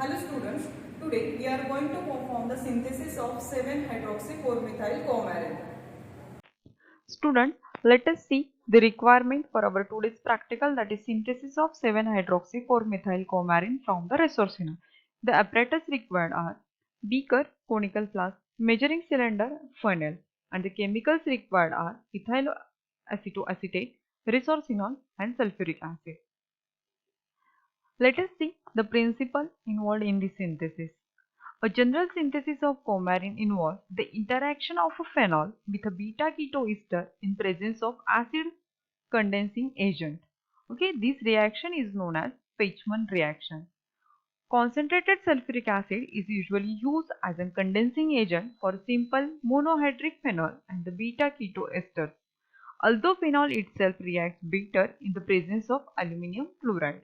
Hello students, today we are going to perform the synthesis of 7-hydroxy-4-methyl-coumarin. Student, let us see the requirement for our today's practical, that is synthesis of 7-hydroxy-4-methyl-coumarin from the resorcinol. The apparatus required are beaker, conical flask, measuring cylinder, funnel, and the chemicals required are ethyl acetoacetate, resorcinol, and sulfuric acid. Let us see the principle involved in the synthesis. A general synthesis of coumarin involves the interaction of a phenol with a beta ketoester in presence of acid condensing agent. Okay, this reaction is known as Pechmann reaction. Concentrated sulfuric acid is usually used as a condensing agent for simple monohydric phenol and the beta ketoesters, although phenol itself reacts better in the presence of aluminum fluoride.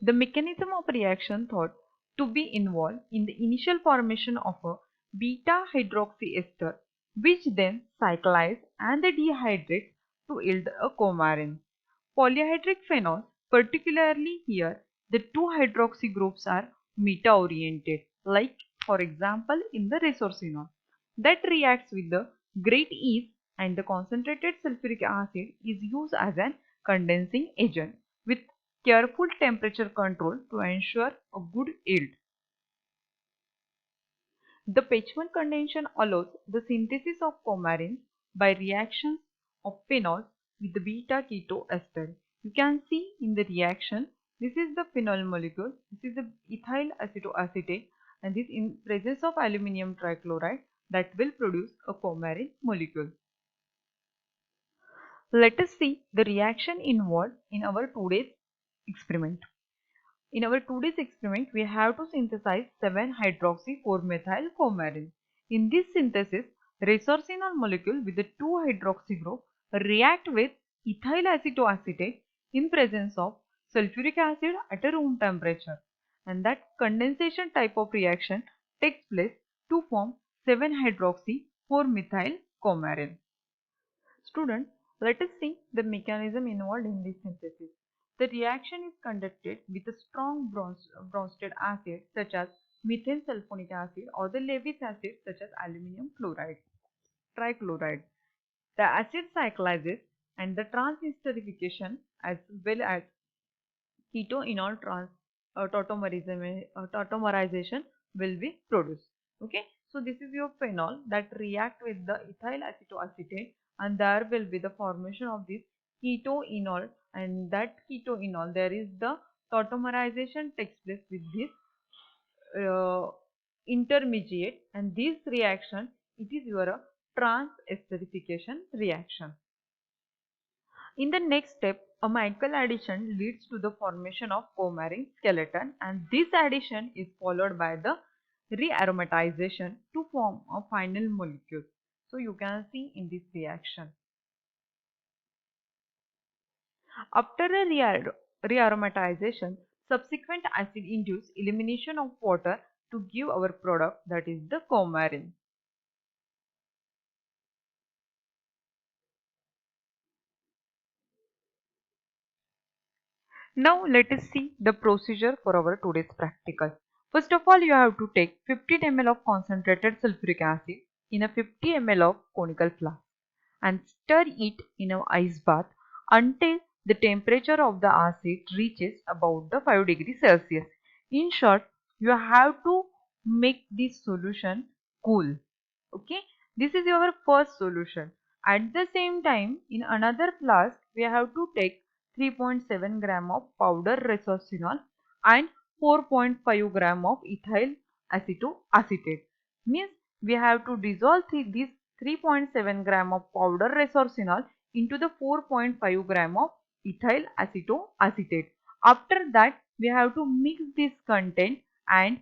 The mechanism of reaction thought to be involved in the initial formation of a beta hydroxyester, which then cyclizes and dehydrates to yield a coumarin. Polyhydric phenols, particularly here, the two hydroxy groups are meta-oriented, like for example in the resorcinol, that reacts with the great ease, and the concentrated sulfuric acid is used as an condensing agent with careful temperature control to ensure a good yield. The Pechmann condensation allows the synthesis of coumarin by reactions of phenols with the beta ketoester. You can see in the reaction, this is the phenol molecule, this is the ethyl acetoacetate, and this in presence of aluminum trichloride that will produce a coumarin molecule. Let us see the reaction involved in our today's experiment. In our today's experiment, we have to synthesize 7-hydroxy-4-methyl-coumarin. In this synthesis, resorcinol molecule with the 2-hydroxy group react with ethyl acetoacetate in presence of sulfuric acid at a room temperature, and that condensation type of reaction takes place to form 7-hydroxy-4-methyl-coumarin. Student, let us see the mechanism involved in this synthesis. The reaction is conducted with a strong Bronsted acid such as methyl sulfonic acid or the Lewis acid such as aluminum fluoride, trichloride. The acid cyclizes and the transesterification as well as ketoenol tautomerization will be produced. Okay, so this is your phenol that react with the ethyl acetoacetate, and there will be the formation of this ketoenol, and that ketoenol there is the tautomerization takes place with this uh, intermediate, and this reaction it is your transesterification reaction. In the next step, a Michael addition leads to the formation of coumarin skeleton, and this addition is followed by the rearomatization to form a final molecule. So you can see in this reaction. After a rearomatization, subsequent acid induce elimination of water to give our product, that is the coumarin. Now let us see the procedure for our today's practical. First of all, you have to take 15 ml of concentrated sulfuric acid in a 50 ml of conical flask and stir it in an ice bath until the temperature of the acid reaches about the 5 degrees Celsius. In short, you have to make this solution cool. Okay, this is your first solution. At the same time, in another flask, we have to take 3.7 gram of powder resorcinol and 4.5 gram of ethyl acetoacetate. Means we have to dissolve this 3.7 gram of powder resorcinol into the 4.5 gram of ethyl acetoacetate. After that, we have to mix this content and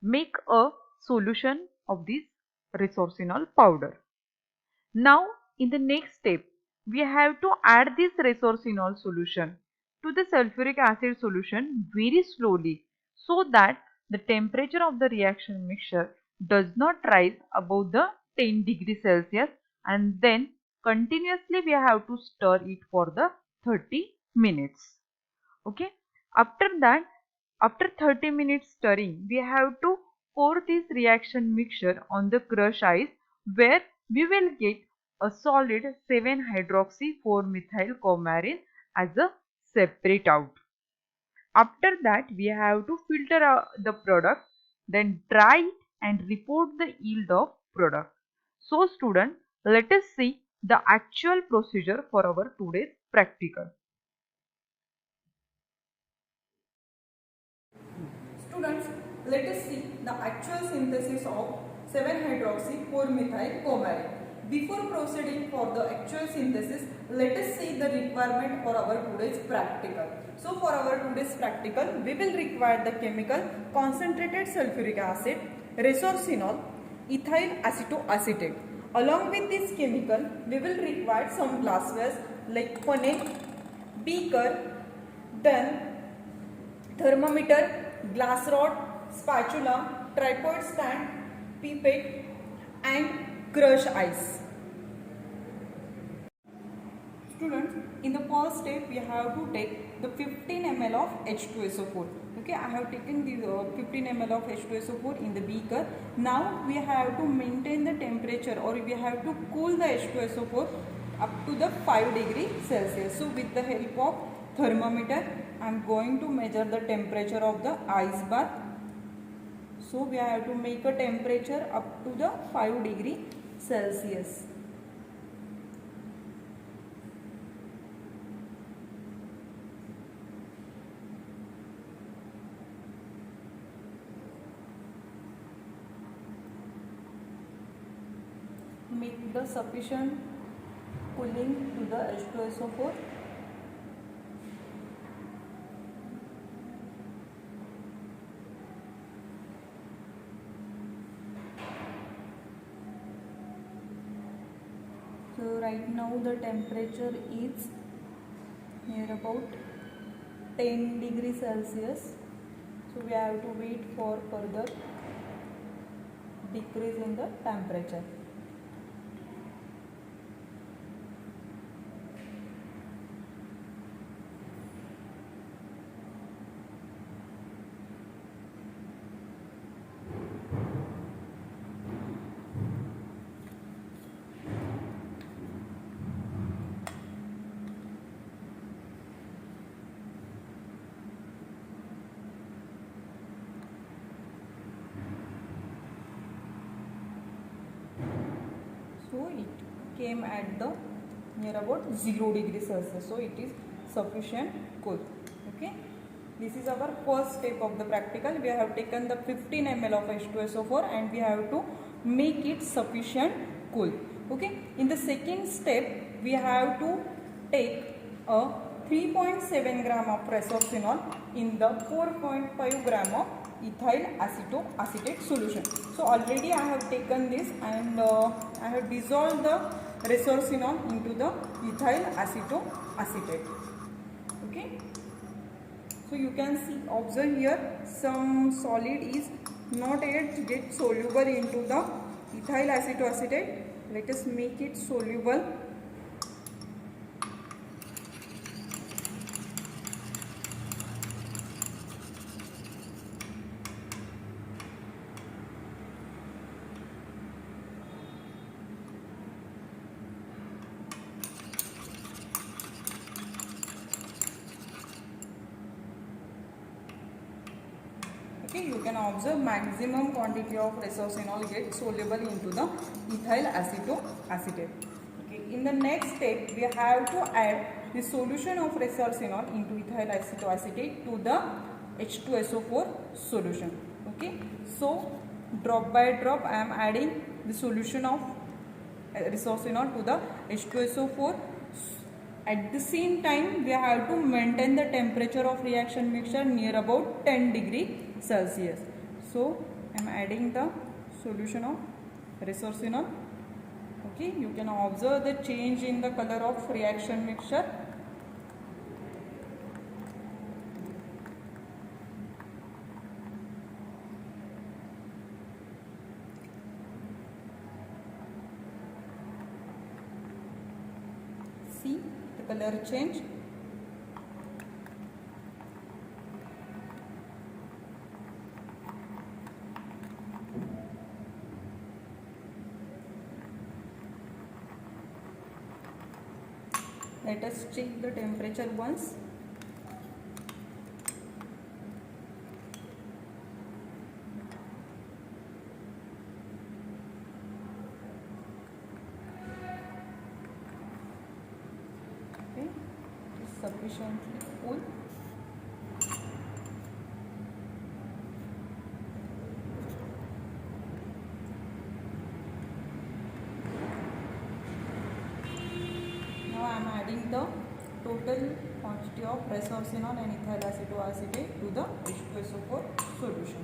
make a solution of this resorcinol powder. Now in the next step, we have to add this resorcinol solution to the sulfuric acid solution very slowly, so that the temperature of the reaction mixture does not rise above the 10 degrees Celsius, and then continuously we have to stir it for the 30 minutes. Okay, after that After 30 minutes stirring, we have to pour this reaction mixture on the crushed ice where we will get a solid 7-hydroxy 4-methyl coumarin as a separate out. After that, we have to filter the product, then dry it and report the yield of product. So student, let us see the actual procedure for our today's practical. Students, let us see the actual synthesis of 7-hydroxy 4-methyl coumarin. Before proceeding for the actual synthesis, let us see the requirement for our today's practical. So for our today's practical, we will require the chemical concentrated sulfuric acid, resorcinol, ethyl acetoacetate. Along with this chemical, we will require some glasswares like funnel, beaker, then thermometer, glass rod, spatula, tripod stand, pipette and crush ice. Students, in the first step we have to take the 15 ml of H2SO4. Okay, I have taken the 15 ml of H2SO4 in the beaker. Now we have to maintain the temperature, or we have to cool the H2SO4 up to the 5 degree Celsius. So with the help of thermometer, I am going to measure the temperature of the ice bath. So we have to make a temperature up to the 5 degree Celsius. Make the sufficient cooling to the H2SO4. So right now the temperature is near about 10 degrees Celsius. So we have to wait for further decrease in the temperature. So it came at the near about 0 degrees Celsius. So it is sufficient cool. Okay. This is our first step of the practical. We have taken the 15 ml of H2SO4 and we have to make it sufficient cool. Okay. In the second step, we have to take a 3.7 gram of resorcinol in the 4.5 gram of ethyl acetoacetate solution. So already I have taken this and I have dissolved the resorcinol into the ethyl acetoacetate. Okay. So you can see, observe here, some solid is not yet get soluble into the ethyl acetoacetate. Let us make it soluble. Okay, you can observe maximum quantity of resorcinol gets soluble into the ethyl acetoacetate. Okay, in the next step, we have to add the solution of resorcinol into ethyl acetoacetate to the H2SO4 solution. Okay, so drop by drop, I am adding the solution of resorcinol to the H2SO4. At the same time, we have to maintain the temperature of reaction mixture near about 10 degree Celsius. So I am adding the solution of resorcinol. Okay, you can observe the change in the color of reaction mixture. See the color change. let us check the temperature once. Okay, it is sufficiently cool. Now I am adding the total quantity of resorcinol and ethyl acetoacetate to the H2SO4 solution.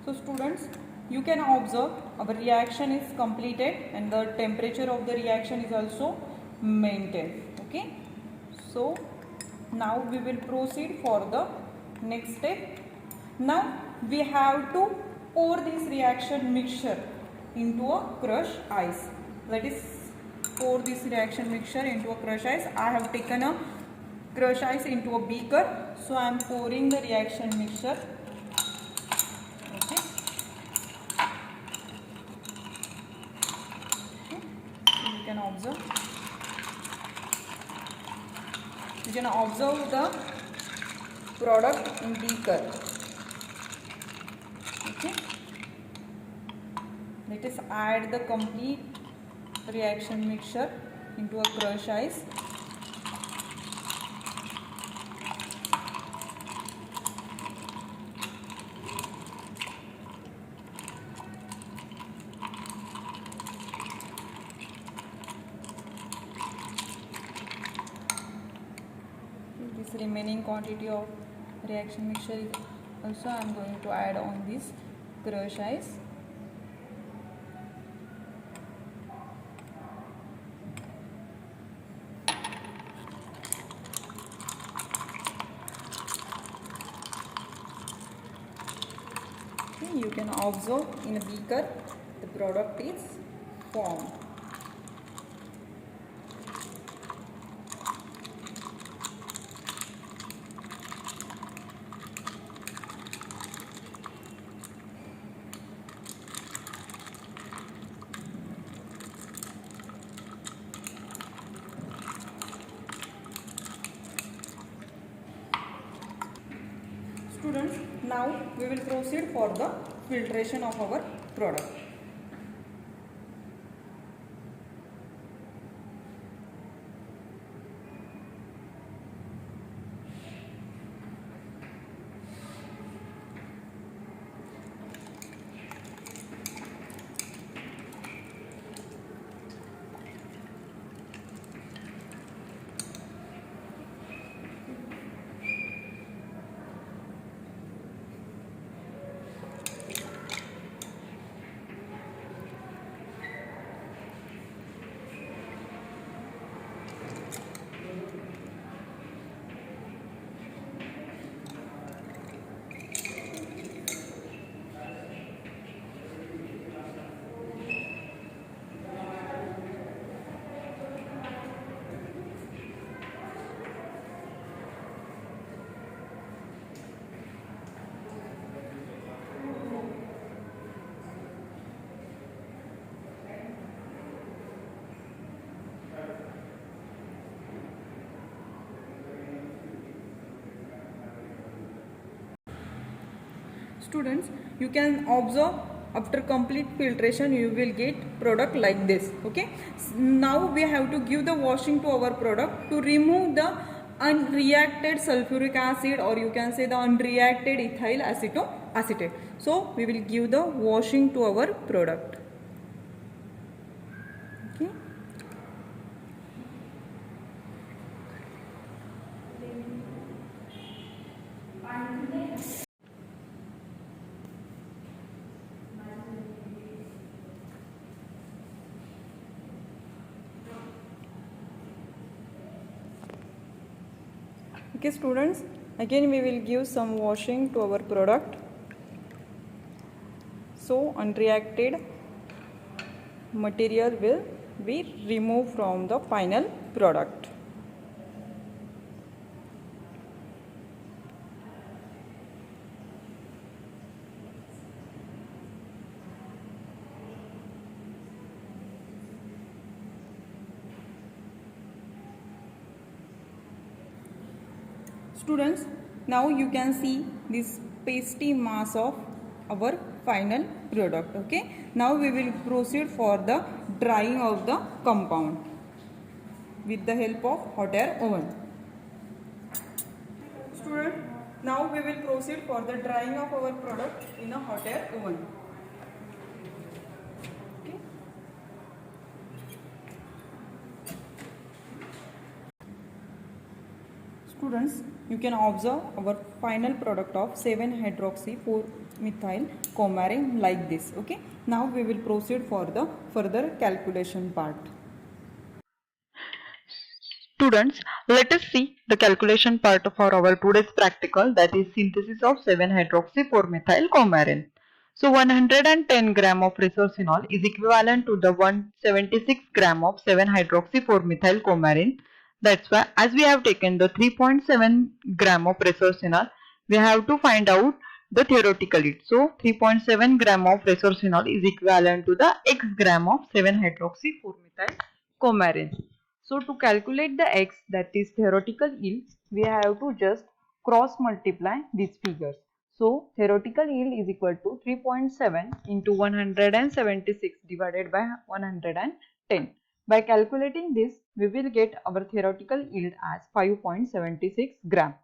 So students, you can observe our reaction is completed and the temperature of the reaction is also maintained. Okay. So now we will proceed for the next step. Now we have to pour this reaction mixture into a crushed ice. Let us pour this reaction mixture into a crushed ice. I have taken a crushed ice into a beaker. So I am pouring the reaction mixture. You can observe the product in beaker. Okay. Let us add the complete reaction mixture into a crushed ice. This remaining quantity of reaction mixture is also I am going to add on this crushed ice. Okay, you can observe in a beaker the product is formed. Students, now we will proceed for the filtration of our product. Students, you can observe after complete filtration you will get product like this. Okay, now we have to give the washing to our product to remove the unreacted sulfuric acid, or you can say the unreacted ethyl acetoacetate. So we will give the washing to our product. Okay. Okay students, again we will give some washing to our product. So unreacted material will be removed from the final product. Students, now you can see this pasty mass of our final product. Okay, now we will proceed for the drying of the compound with the help of hot air oven. Student, now we will proceed for the drying of our product in a hot air oven. Okay. Students, you can observe our final product of 7-hydroxy-4-methyl coumarin like this. Okay. Now we will proceed for the further calculation part. Students, let us see the calculation part of our today's practical, that is synthesis of 7-hydroxy-4-methyl coumarin. So 110 gram of resorcinol is equivalent to the 176 gram of 7-hydroxy-4-methyl coumarin. That's why as we have taken the 3.7 gram of resorcinol, we have to find out the theoretical yield. So 3.7 gram of resorcinol is equivalent to the x gram of 7-hydroxy-4-methyl coumarin. So to calculate the x, that is theoretical yield, we have to just cross multiply these figures. So theoretical yield is equal to 3.7 into 176 divided by 110. By calculating this, we will get our theoretical yield as 5.76 gram.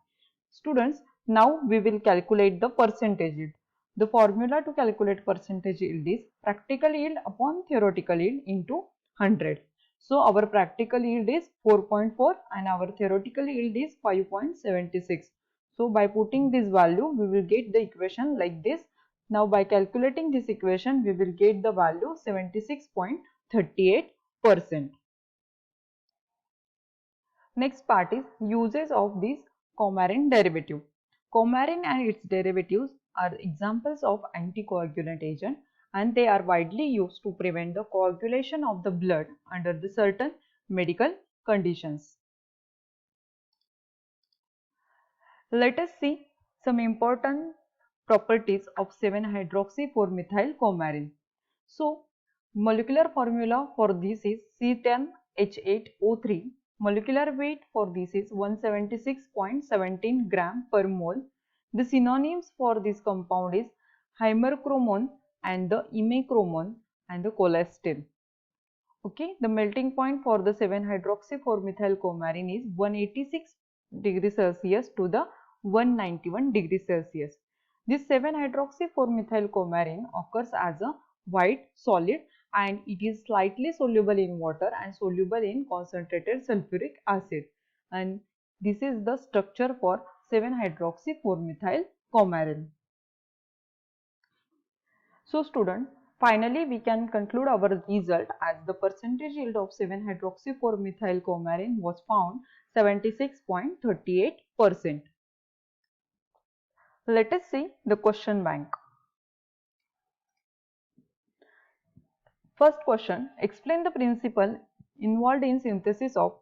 Students, now we will calculate the percentage yield. The formula to calculate percentage yield is practical yield upon theoretical yield into 100. So our practical yield is 4.4 and our theoretical yield is 5.76. So by putting this value, we will get the equation like this. Now by calculating this equation, we will get the value 76.38%. Next part is uses of this coumarin derivative. Coumarin and its derivatives are examples of anticoagulant agent, and they are widely used to prevent the coagulation of the blood under the certain medical conditions. Let us see some important properties of 7-hydroxy-4-methyl coumarin. So, molecular formula for this is C10H8O3. Molecular weight for this is 176.17 gram per mole. The synonyms for this compound is hymerchromone and the imechromone and the cholesterol. Okay, the melting point for the 7-hydroxy-4-methyl coumarin is 186 degrees Celsius to the 191 degrees Celsius. This 7-hydroxy-4-methyl coumarin occurs as a white solid and it is slightly soluble in water and soluble in concentrated sulfuric acid. And this is the structure for 7-hydroxy-4-methyl coumarin. So student, finally we can conclude our result as the percentage yield of 7-hydroxy-4-methyl coumarin was found 76.38%. Let us see the question bank. First question, explain the principle involved in synthesis of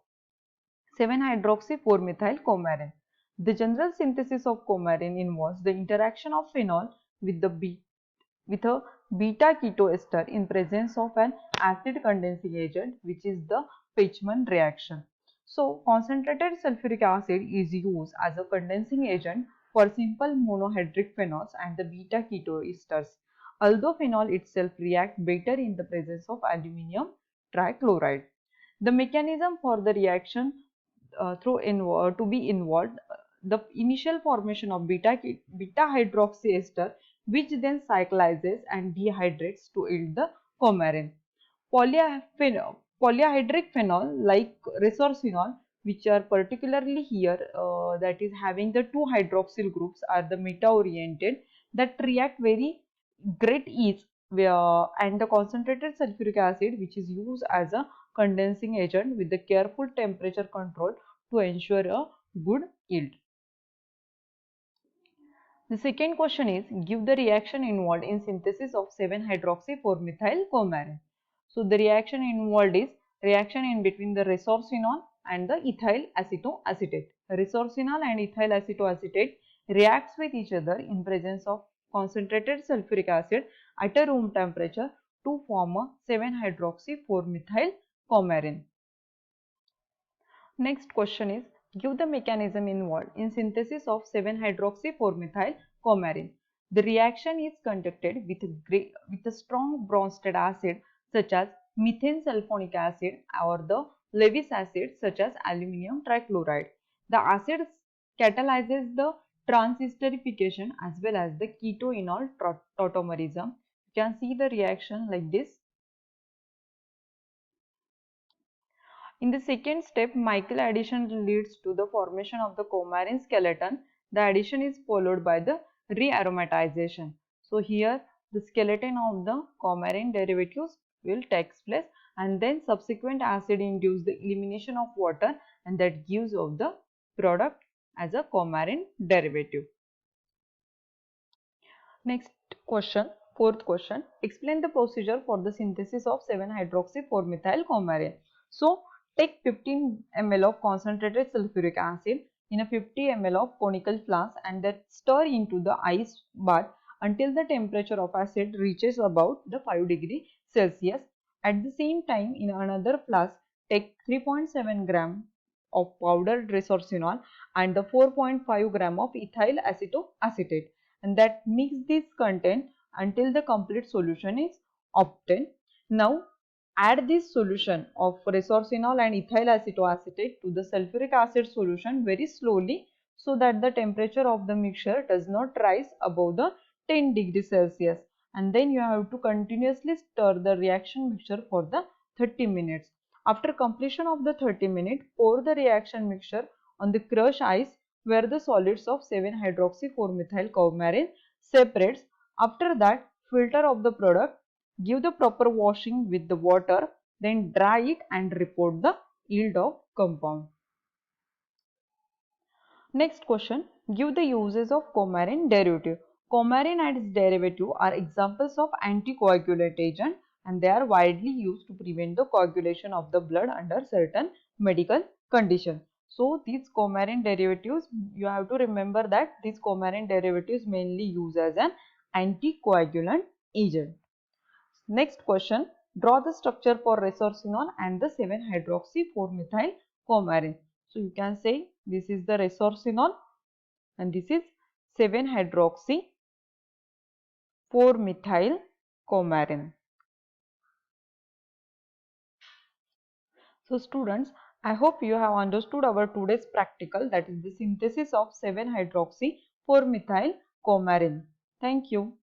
7-hydroxy-4-methyl coumarin. The general synthesis of coumarin involves the interaction of phenol with a beta keto ester in presence of an acid condensing agent, which is the Fechman reaction. So concentrated sulfuric acid is used as a condensing agent for simple monohydric phenols and the beta keto esters, although phenol itself reacts better in the presence of aluminum trichloride. The mechanism for the reaction to be involved, the initial formation of beta hydroxy ester, which then cyclizes and dehydrates to yield the coumarin. Polyhydric phenol like resorcinol, which are particularly here that is having the two hydroxyl groups, are the meta oriented that react very great ease, and the concentrated sulfuric acid, which is used as a condensing agent with the careful temperature control to ensure a good yield. The second question is, give the reaction involved in synthesis of 7-hydroxy-4-methyl-coumarin. So the reaction involved is reaction in between the resorcinol and the ethyl acetoacetate. Resorcinol and ethyl acetoacetate reacts with each other in presence of concentrated sulfuric acid at a room temperature to form a 7-hydroxy-4-methyl-coumarin. Next question is, give the mechanism involved in synthesis of 7-hydroxy-4-methyl-coumarin. The reaction is conducted with a strong Bronsted acid such as methane sulfonic acid or the Lewis acid such as aluminium trichloride. The acid catalyzes the transesterification as well as the ketoenol tautomerism. You can see the reaction like this. In the second step, Michael addition leads to the formation of the coumarin skeleton. The addition is followed by the rearomatization. So here the skeleton of the coumarin derivatives will take place, and then subsequent acid induce the elimination of water, and that gives of the product as a coumarin derivative. Next question, fourth question. Explain the procedure for the synthesis of 7-hydroxy-4-methyl-coumarin. So, take 15 ml of concentrated sulfuric acid in a 50 ml of conical flask and then stir into the ice bath until the temperature of acid reaches about the 5 degree Celsius. At the same time, in another flask, take 3.7 gram of powdered resorcinol and the 4.5 gram of ethyl acetoacetate, and that mix this content until the complete solution is obtained. Now add this solution of resorcinol and ethyl acetoacetate to the sulfuric acid solution very slowly so that the temperature of the mixture does not rise above the 10 degrees Celsius, and then you have to continuously stir the reaction mixture for the 30 minutes. After completion of the 30 minutes, pour the reaction mixture on the crushed ice where the solids of 7-hydroxy-4-methyl-coumarin separates. After that, filter of the product, give the proper washing with the water, then dry it and report the yield of compound. Next question, give the uses of coumarin derivative. Coumarin and its derivative are examples of anticoagulant agent, and they are widely used to prevent the coagulation of the blood under certain medical conditions. So these coumarin derivatives, you have to remember that these coumarin derivatives mainly used as an anticoagulant agent. Next question, draw the structure for resorcinol and the 7-hydroxy-4-methyl-coumarin. So you can say this is the resorcinol and this is 7-hydroxy-4-methyl-coumarin. So students, I hope you have understood our today's practical, that is the synthesis of 7-hydroxy-4-methyl-coumarin. Thank you.